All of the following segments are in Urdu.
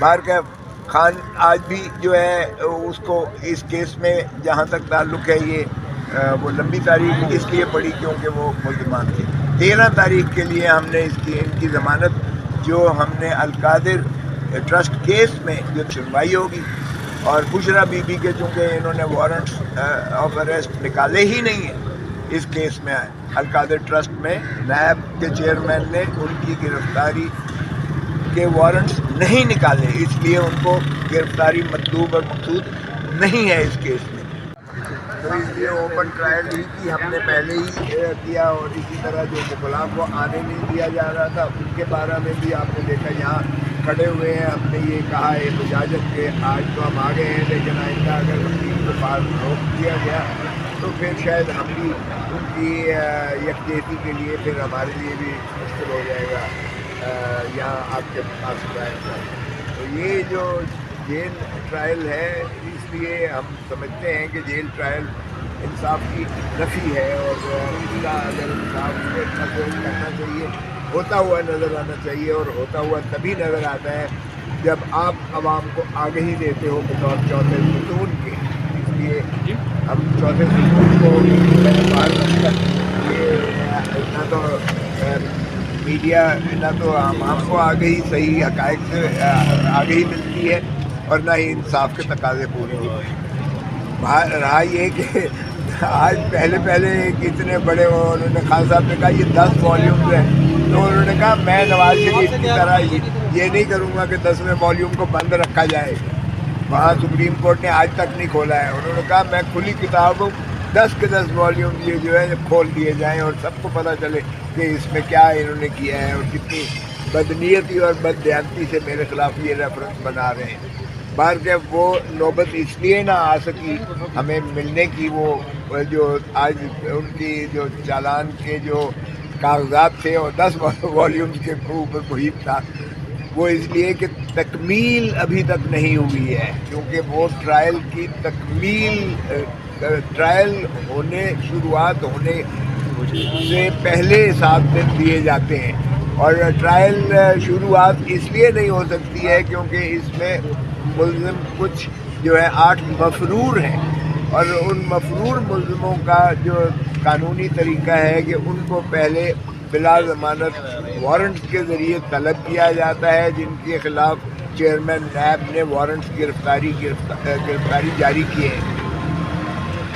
باہر کا خان آج بھی جو ہے اس کو اس کیس میں جہاں تک تعلق ہے یہ وہ لمبی تاریخ اس لیے پڑی کیونکہ وہ ملزمان تھے. 13 تاریخ کے لیے ہم نے ان کی ضمانت جو ہم نے القادر ٹرسٹ کیس میں جو سنوائی ہوگی اور بشرا بی بی کے چونکہ انہوں نے وارنٹس آف اریسٹ نکالے ہی نہیں ہیں اس کیس میں. القادر ٹرسٹ میں نیب کے چیئرمین نے ان کی گرفتاری کے وارنٹس نہیں نکالے، اس لیے ان کو گرفتاری مطلوب اور مقصود نہیں ہے اس کیس میں. تو اس لیے اوپن ٹرائل ہی کی ہم نے پہلے ہی کیا. اور اسی طرح جو مخلا کو آنے نہیں دیا جا رہا تھا ان کے بارے میں بھی آپ نے دیکھا یہاں کھڑے ہوئے ہیں. ہم نے یہ کہا ہے اجازت کہ آج تو ہم آ گئے ہیں لیکن آئندہ اگر وکیل کو پاس روک دیا گیا تو پھر شاید ہم بھی ان کی یکجہتی کے لیے پھر ہمارے لیے بھی مشکل ہو جائے گا یہاں آپ کے پاس جائے گا. تو یہ جو جیل ٹرائل ہے اس لیے ہم سمجھتے ہیں کہ جیل ٹرائل انصاف کی نفی ہے اور اس کا اگر انصاف کرنا چاہیے ہوتا ہوا نظر آنا چاہیے. اور ہوتا ہوا تبھی نظر آتا ہے جب آپ عوام کو آگہی دیتے ہو بطور چوتھے ستون کے. اس لیے ہم چوتھے ستون کو باہر رکھ کر یہ نہ تو میڈیا نہ تو عوام کو آگہی صحیح حقائق سے آگہی ملتی ہے اور نہ ہی انصاف کے تقاضے پورے ہوتے ہیں. رہا یہ کہ آج پہلے ایک اتنے بڑے انہوں نے خان صاحب نے کہا یہ 10 والیومز ہیں تو انہوں نے کہا میں نواز شریف کی طرح یہ نہیں کروں گا کہ 10ویں والیوم کو بند رکھا جائے. وہاں سپریم کورٹ نے آج تک نہیں کھولا ہے. انہوں نے کہا میں کھلی کتاب ہوں 10 کے 10 والیوم یہ جو ہے کھول دیے جائیں اور سب کو پتہ چلے کہ اس میں کیا انہوں نے کیا ہے اور کتنی بدنیتی اور بددیانتی سے میرے خلاف یہ ریفرنس بنا رہے ہیں. باہر کے وہ نوبت اس لیے نہ آ سکی ہمیں ملنے کی. وہ جو آج ان کی جو چالان کے جو کاغذات تھے اور 10 والیومز کے اوپر محیط تھا وہ اس لیے کہ تکمیل ابھی تک نہیں ہوئی ہے کیونکہ وہ ٹرائل کی تکمیل ٹرائل شروعات ہونے سے پہلے 7 دن دیے جاتے ہیں. اور ٹرائل شروعات اس لیے نہیں ہو سکتی ہے کیونکہ اس میں ملزم کچھ جو ہے 8 مفرور ہیں اور ان مفرور ملزموں کا جو قانونی طریقہ ہے کہ ان کو پہلے بلا ضمانت وارنٹس کے ذریعے طلب کیا جاتا ہے جن کے خلاف چیئرمین نیب نے وارنٹس گرفتاری جاری کیے ہیں.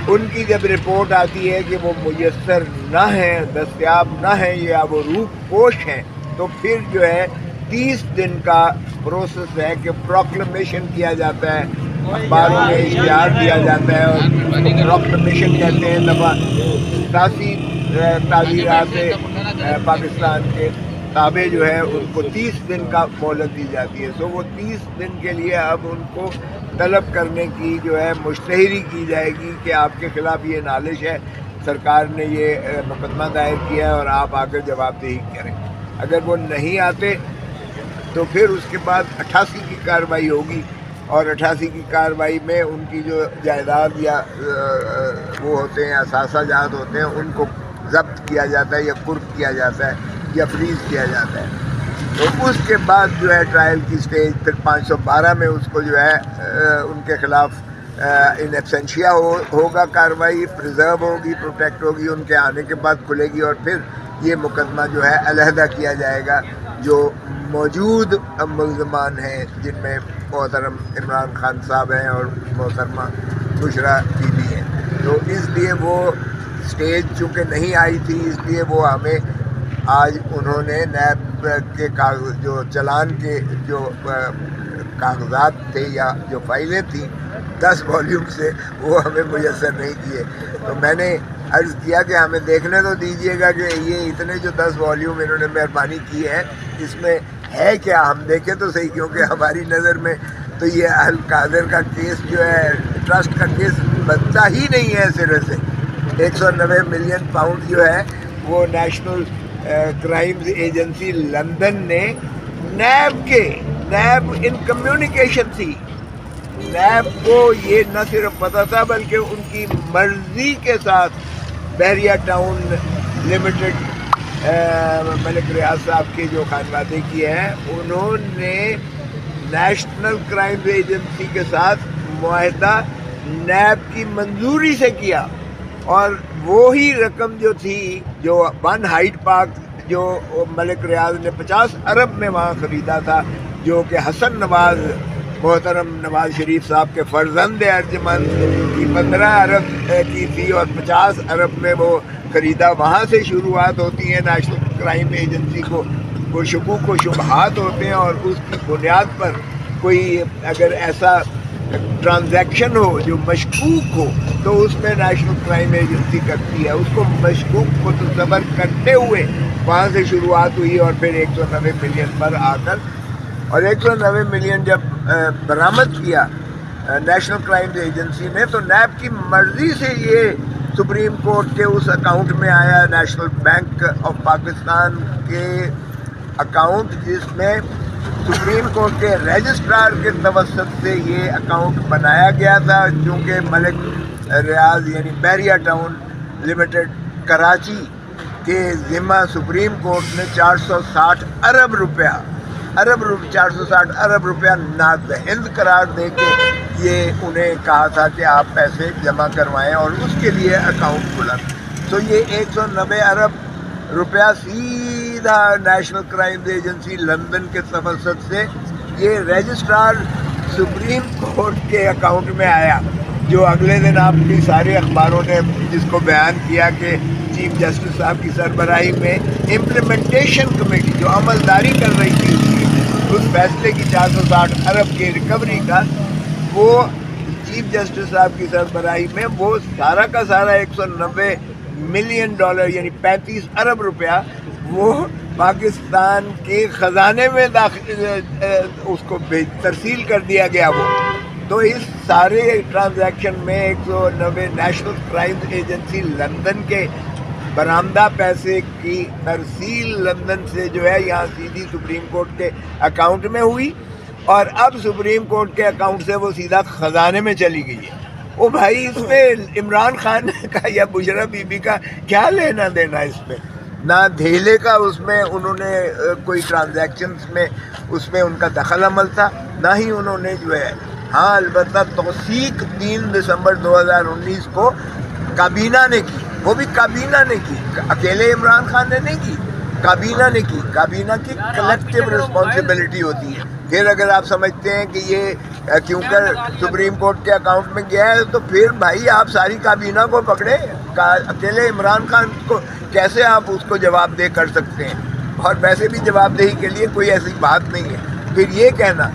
ان کی جب رپورٹ آتی ہے کہ وہ میسر نہ ہیں، دستیاب نہ ہیں یا وہ روح پوش ہیں تو پھر جو ہے 30 دن کا پروسیس ہے کہ پروکلمیشن کیا جاتا ہے، اخباروں میں اشتہار دیا جاتا ہے. اور پروکلمیشن کہتے ہیں دفعہ 87 تعزیرات پاکستان کے تابع جو ہے ان کو 30 دن کا مہلت دی جاتی ہے. سو وہ 30 دن کے لیے اب ان کو طلب کرنے کی جو ہے مشتہری کی جائے گی کہ آپ کے خلاف یہ نالش ہے، سرکار نے یہ مقدمہ دائر کیا ہے اور آپ آ کر جواب دہی کریں. اگر وہ نہیں آتے تو پھر اس کے بعد 88 کی کارروائی ہوگی اور 88 کی کارروائی میں ان کی جو جائیداد یا وہ ہوتے ہیں اثاثہ جات ہوتے ہیں ان کو ضبط کیا جاتا ہے یا قرب کیا جاتا ہے یا فریز کیا جاتا ہے. تو اس کے بعد جو ہے ٹرائل کی سٹیج پھر 512 میں اس کو جو ہے ان کے خلاف ان ایبسینشیا ہوگا کارروائی، پریزرو ہوگی، پروٹیکٹ ہوگی، ان کے آنے کے بعد کھلے گی اور پھر یہ مقدمہ جو ہے علیحدہ کیا جائے گا. جو موجود ملزمان ہیں جن میں محترم عمران خان صاحب ہیں اور محترمہ بشرا بی بی ہیں، تو اس لیے وہ سٹیج چونکہ نہیں آئی تھی اس لیے وہ ہمیں آج انہوں نے نیب کے جو چلان کے جو کاغذات تھے یا جو فائلیں تھیں 10 والیوم سے وہ ہمیں میسر نہیں کیے. تو میں نے عرض کیا کہ ہمیں دیکھنے تو دیجیے گا کہ یہ اتنے جو 10 والیوم انہوں نے مہربانی کی ہے اس میں ہے کیا، ہم دیکھیں تو صحیح کیونکہ ہماری نظر میں تو یہ القادر کا کیس جو ہے ٹرسٹ کا کیس بنتا ہی نہیں ہے سرے سے. 190 ملین پاؤنڈ جو ہے وہ نیشنل کرائمز ایجنسی لندن نے نیب ان کمیونیکیشن تھی. نیب کو یہ نہ صرف پتہ تھا بلکہ ان کی مرضی کے ساتھ بحریہ ٹاؤن لمیٹڈ ملک ریاض صاحب کے جو خانوادے کی ہیں انہوں نے نیشنل کرائم ایجنسی کے ساتھ معاہدہ نیب کی منظوری سے کیا، اور وہی رقم جو تھی جو ون ہائیڈ پارک جو ملک ریاض نے 50 ارب میں وہاں خریدا تھا، جو کہ حسن نواز محترم نواز شریف صاحب کے فرزند ارجمند کی 15 ارب کی تھی، اور 50 ارب میں وہ خریدا. وہاں سے شروعات ہوتی ہیں نیشنل کرائم ایجنسی کو شکوک و شبہات ہوتے ہیں، اور اس کی بنیاد پر کوئی اگر ایسا ٹرانزیکشن ہو جو مشکوک ہو تو اس میں نیشنل کرائم ایجنسی کرتی ہے. اس کو مشکوک کو تصور کرتے ہوئے وہاں سے شروعات ہوئی، اور پھر 190 ملین پر آ کر، اور 190 ملین جب برآمد کیا نیشنل کرائم ایجنسی نے، تو نیب کی مرضی سے یہ سپریم کورٹ کے اس اکاؤنٹ میں آیا، نیشنل بینک آف پاکستان کے اکاؤنٹ، جس میں سپریم کورٹ کے رجسٹرار کے توسط سے یہ اکاؤنٹ بنایا گیا تھا، چونکہ ملک ریاض یعنی بحریہ ٹاؤن لمیٹڈ کراچی کے ذمہ سپریم کورٹ نے 460 ارب روپیہ 460 ارب روپیہ نادہند قرار دے کے یہ انہیں کہا تھا کہ آپ پیسے جمع کروائیں، اور اس کے لیے اکاؤنٹ کھلا. تو یہ 190 ارب روپیہ سیدھا نیشنل کرائم ایجنسی لندن کے توسط سے یہ رجسٹرار سپریم کورٹ کے اکاؤنٹ میں آیا، جو اگلے دن آپ کی سارے اخباروں نے جس کو بیان کیا کہ چیف جسٹس صاحب کی سربراہی میں امپلیمنٹیشن کمیٹی جو عملداری کر رہی تھی اس فیصلے کی 460 ارب کی ریکوری کا، وہ چیف جسٹس صاحب کی سربراہی میں وہ سارا کا سارا 190 ملین ڈالر یعنی 35 ارب روپیہ وہ پاکستان کے خزانے میں اس کو ترسیل کر دیا گیا. وہ تو اس سارے ٹرانزیکشن میں 190 نیشنل کرائم ایجنسی لندن کے برآمدہ پیسے کی ترسیل لندن سے جو ہے یہاں سیدھی سپریم کورٹ کے اکاؤنٹ میں ہوئی، اور اب سپریم کورٹ کے اکاؤنٹ سے وہ سیدھا خزانے میں چلی گئی ہے. او بھائی، اس میں عمران خان کا یا بشرا بی بی کا کیا لینا دینا؟ اس میں نہ دھیلے کا اس میں انہوں نے کوئی ٹرانزیکشنز میں اس میں ان کا دخل عمل تھا، نہ ہی انہوں نے جو ہے. ہاں البتہ توثیق 3 دسمبر 2019 کو کابینہ نے کی، وہ بھی کابینہ نے کی، اکیلے عمران خان نے نہیں کی، کابینہ نے کی. کابینہ کی کلیکٹیو رسپانسبلٹی ہوتی ہے. پھر اگر آپ سمجھتے ہیں کہ یہ کیوں کر سپریم کورٹ کے اکاؤنٹ میں گیا ہے تو پھر بھائی آپ ساری کابینہ کو پکڑے. اکیلے عمران خان کو کیسے آپ اس کو جواب دہ کر سکتے ہیں؟ اور ویسے بھی جواب دہی کے لیے کوئی ایسی بات نہیں ہے. پھر یہ کہنا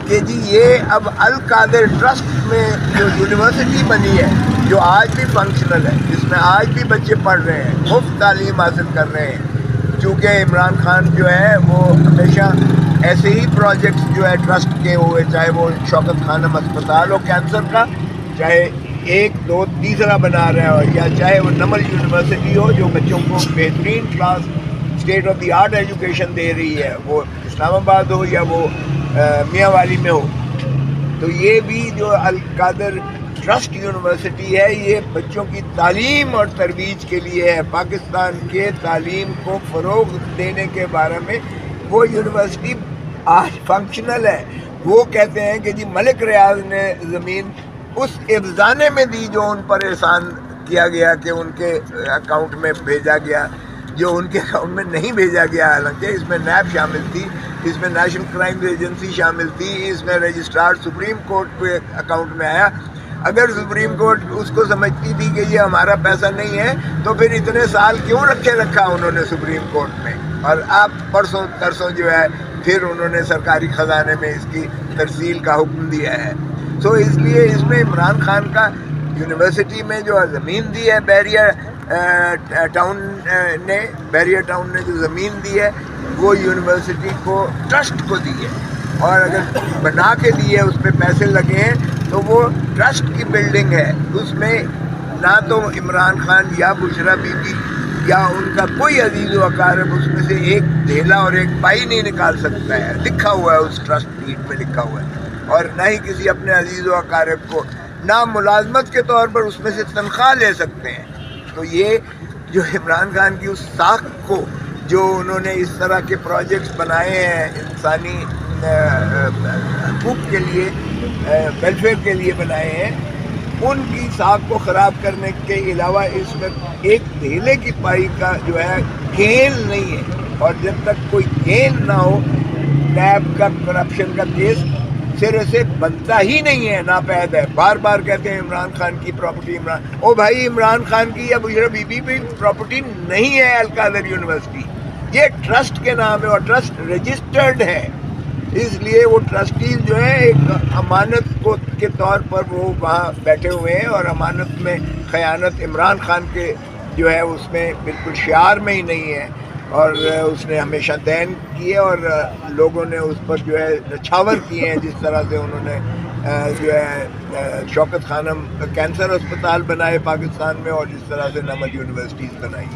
کہ جی یہ اب القادر ٹرسٹ میں جو یونیورسٹی بنی ہے جو آج بھی فنکشنل ہے، جس میں آج بھی بچے پڑھ رہے ہیں، مفت تعلیم حاصل کر رہے ہیں، چونکہ عمران خان جو ہے وہ ہمیشہ ایسے ہی پروجیکٹس جو ہے ٹرسٹ کے ہوئے، چاہے وہ شوکت خانم اسپتال ہو کینسر کا، چاہے 1 2 تیسرا بنا رہا ہو، یا چاہے وہ نمل یونیورسٹی ہو جو بچوں کو بہترین class state of the art education دے رہی ہے، وہ اسلام آباد ہو یا وہ میاں والی میں ہو. تو یہ بھی جو القادر ٹرسٹ یونیورسٹی ہے یہ بچوں کی تعلیم اور ترویج کے لیے ہے. پاکستان کے تعلیم کو فروغ دینے کے بارے میں وہ یونیورسٹی آج فنکشنل ہے. وہ کہتے ہیں کہ جی ملک ریاض نے زمین اس افزانے میں دی جو ان پر احسان کیا گیا کہ ان کے اکاؤنٹ میں بھیجا گیا، جو ان کے اکاؤنٹ میں نہیں بھیجا گیا. حالانکہ اس میں نیب شامل تھی، اس میں نیشنل کرائم ایجنسی شامل تھی، اس میں رجسٹرار سپریم کورٹ کے اکاؤنٹ میں آیا. اگر سپریم کورٹ اس کو سمجھتی تھی کہ یہ ہمارا پیسہ نہیں ہے تو پھر اتنے سال کیوں رکھا انہوں نے سپریم کورٹ میں، اور آپ پرسوں ترسوں جو ہے پھر انہوں نے سرکاری خزانے میں اس کی ترسیل کا حکم دیا ہے. تو اس لیے اس میں عمران خان کا یونیورسٹی میں جو زمین دی ہے بحریہ ٹاؤن نے جو زمین دی ہے وہ یونیورسٹی کو ٹرسٹ کو دی ہے، اور اگر بنا کے دی ہے اس پہ پیسے لگے ہیں تو وہ ٹرسٹ کی بلڈنگ ہے. اس میں نہ تو عمران خان یا بشرا بی بی یا ان کا کوئی عزیز و اقارب اس میں سے ایک دھیلا اور ایک پائی نہیں نکال سکتا ہے. لکھا ہوا ہے اس ٹرسٹ ڈیڈ میں لکھا ہوا ہے، اور نہ ہی کسی اپنے عزیز و اقارب کو نہ ملازمت کے طور پر اس میں سے تنخواہ لے سکتے ہیں. تو یہ جو عمران خان کی اس ساکھ کو جو انہوں نے اس طرح کے پروجیکٹس بنائے ہیں انسانی حقوق کے لیے ویلفیئر کے لیے بنائے ہیں، ان کی ساکھ کو خراب کرنے کے علاوہ اس وقت ایک ڈھیلے کی پائی کا جو ہے گین نہیں ہے، اور جب تک کوئی گین نہ ہو نیب کا کرپشن کا کیس سرے سے بنتا ہی نہیں ہے، ناپید ہے۔ بار بار کہتے ہیں عمران خان کی پراپرٹی، او بھائی عمران خان کی یا بشرا بی بی بھی پراپرٹی نہیں ہے القادر یونیورسٹی، یہ ایک ٹرسٹ کے نام ہے اور ٹرسٹ رجسٹرڈ ہے، اس لیے وہ ٹرسٹیز جو ہیں ایک امانت کو کے طور پر وہ وہاں بیٹھے ہوئے ہیں، اور امانت میں خیانت عمران خان کے جو ہے اس میں بالکل شعار میں ہی نہیں ہے، اور اس نے ہمیشہ دین کیے اور لوگوں نے اس پر جو ہے نچھاور کیے ہیں، جس طرح سے انہوں نے جو ہے شوکت خانم کینسر اسپتال بنائے پاکستان میں، اور جس طرح سے نمک یونیورسٹیز بنائی،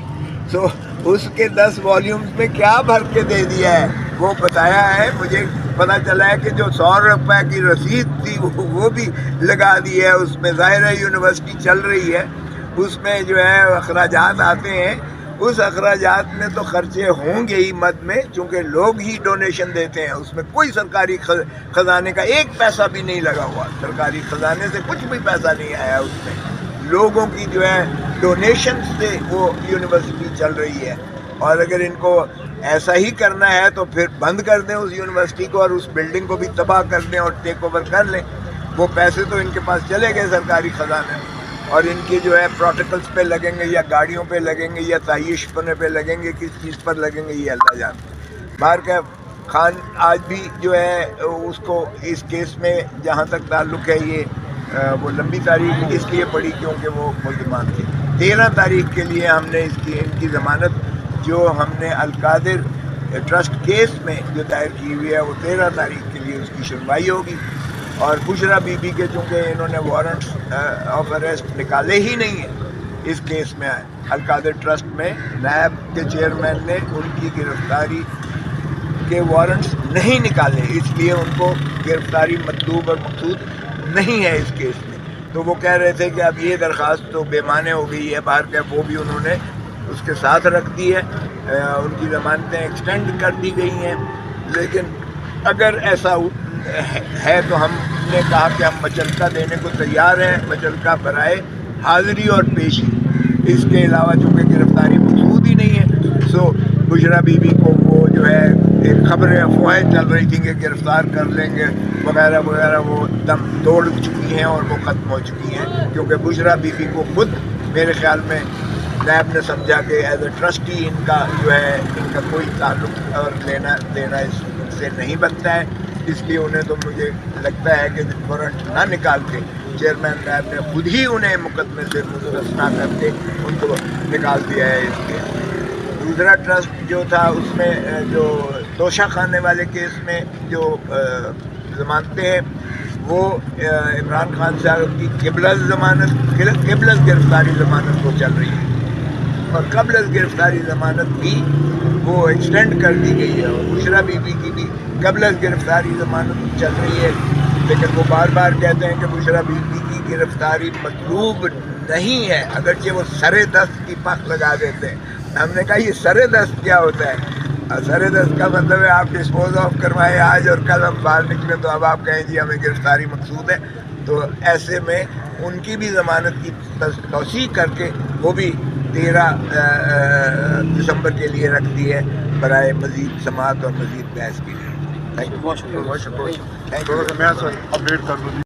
سو اس کے 10 والیومز میں کیا بھر کے دے دیا ہے وہ بتایا ہے۔ مجھے پتہ چلا ہے کہ جو 100 روپے کی رسید تھی وہ بھی لگا دی ہے اس میں، ظاہر ہے یونیورسٹی چل رہی ہے، اس میں جو ہے اخراجات آتے ہیں، اس اخراجات میں تو خرچے ہوں گے ہی مد میں، چونکہ لوگ ہی ڈونیشن دیتے ہیں، اس میں کوئی سرکاری خزانے کا ایک پیسہ بھی نہیں لگا ہوا، سرکاری خزانے سے کچھ بھی پیسہ نہیں آیا، اس میں لوگوں کی جو ہے ڈونیشن سے وہ یونیورسٹی چل رہی ہے، اور اگر ان کو ایسا ہی کرنا ہے تو پھر بند کر دیں اس یونیورسٹی کو اور اس بلڈنگ کو بھی تباہ کر دیں اور ٹیک اوور کر لیں، وہ پیسے تو ان کے پاس چلے گئے سرکاری خزانے میں، اور ان کی جو ہے پروٹوکولز پہ لگیں گے یا گاڑیوں پہ لگیں گے یا تعیش پنے پہ لگیں گے، کس چیز پر لگیں گے یہ اللہ جانتا۔ بہرکیف خان آج بھی جو ہے اس کو اس کیس میں جہاں تک تعلق ہے یہ وہ لمبی تاریخ اس لیے پڑی کیونکہ وہ ملزمان تھے۔ 13 تاریخ کے لیے ہم نے ان کی ضمانت جو ہم نے القادر ٹرسٹ کیس میں جو دائر کی ہوئی ہے وہ 13 تاریخ کے لیے اس کی سنوائی ہوگی، اور بشرا بی بی کے چونکہ انہوں نے وارنٹس آف اریسٹ نکالے ہی نہیں ہیں اس کیس میں، القادر ٹرسٹ میں نیب کے چیئرمین نے ان کی گرفتاری کے وارنٹس نہیں نکالے، اس لیے ان کو گرفتاری مطلوب اور مقصود نہیں ہے اس کیس میں، تو وہ کہہ رہے تھے کہ اب یہ درخواست تو بے معنی ہو گئی ہے، باہر کے وہ بھی انہوں نے اس کے ساتھ رکھ دی ہے، ان کی ضمانتیں ایکسٹینڈ کر دی گئی ہیں، لیکن اگر ایسا ہے تو ہم نے کہا کہ ہم مچلکا دینے کو تیار ہیں، مچلکا برائے حاضری اور پیشی، اس کے علاوہ چونکہ گرفتاری مقصود ہی نہیں ہے، سو بشرا بی بی کو وہ جو ہے ایک خبریں افواہیں چل رہی تھیں کہ گرفتار کر لیں گے وغیرہ وغیرہ، وہ دم توڑ چکی ہیں اور وہ ختم ہو چکی ہیں، کیونکہ بشرا بی بی کو خود میرے خیال میں نیب نے سمجھا کہ ایز اے ٹرسٹی ان کا جو ہے ان کا کوئی تعلق اور لینا دینا اس سے نہیں بنتا ہے، اس لیے انہیں تو مجھے لگتا ہے کہ وارنٹ نہ نکال کے چیئرمین نیب نے خود ہی انہیں مقدمے سے مستثنیٰ کر کے ان کو نکال دیا ہے اس لیے۔ دوسرا ٹرسٹ جو تھا اس میں جو توشہ خانے والے کیس میں جو ضمانتیں ہیں وہ عمران خان صاحب کی قبل از گرفتاری ضمانت کو چل رہی ہے، اور قبل از گرفتاری ضمانت بھی وہ ایکسٹینڈ کر دی گئی ہے، اور بشرا بی بی کی بھی قبل از گرفتاری ضمانت چل رہی ہے، لیکن وہ بار بار کہتے ہیں کہ بشرا بی بی کی گرفتاری مطلوب نہیں ہے، اگرچہ وہ سر دست کی پخ لگا دیتے ہیں۔ ہم نے کہا یہ سر دست کیا ہوتا ہے؟ سر دست کا مطلب ہے آپ ڈسپوز آف کروائیں آج اور کل ہم باہر نکلیں تو اب آپ کہیں جی ہمیں گرفتاری مقصود ہے، تو ایسے میں ان کی بھی ضمانت کی توسیع کر کے وہ بھی 13 دسمبر کے لیے رکھ دی ہے برائے مزید سماعت اور مزید بحث کے لیے۔ تھینک یو، بہت شکریہ، بہت شکریہ، تھینک یو۔ اپڈیٹ کر دوں۔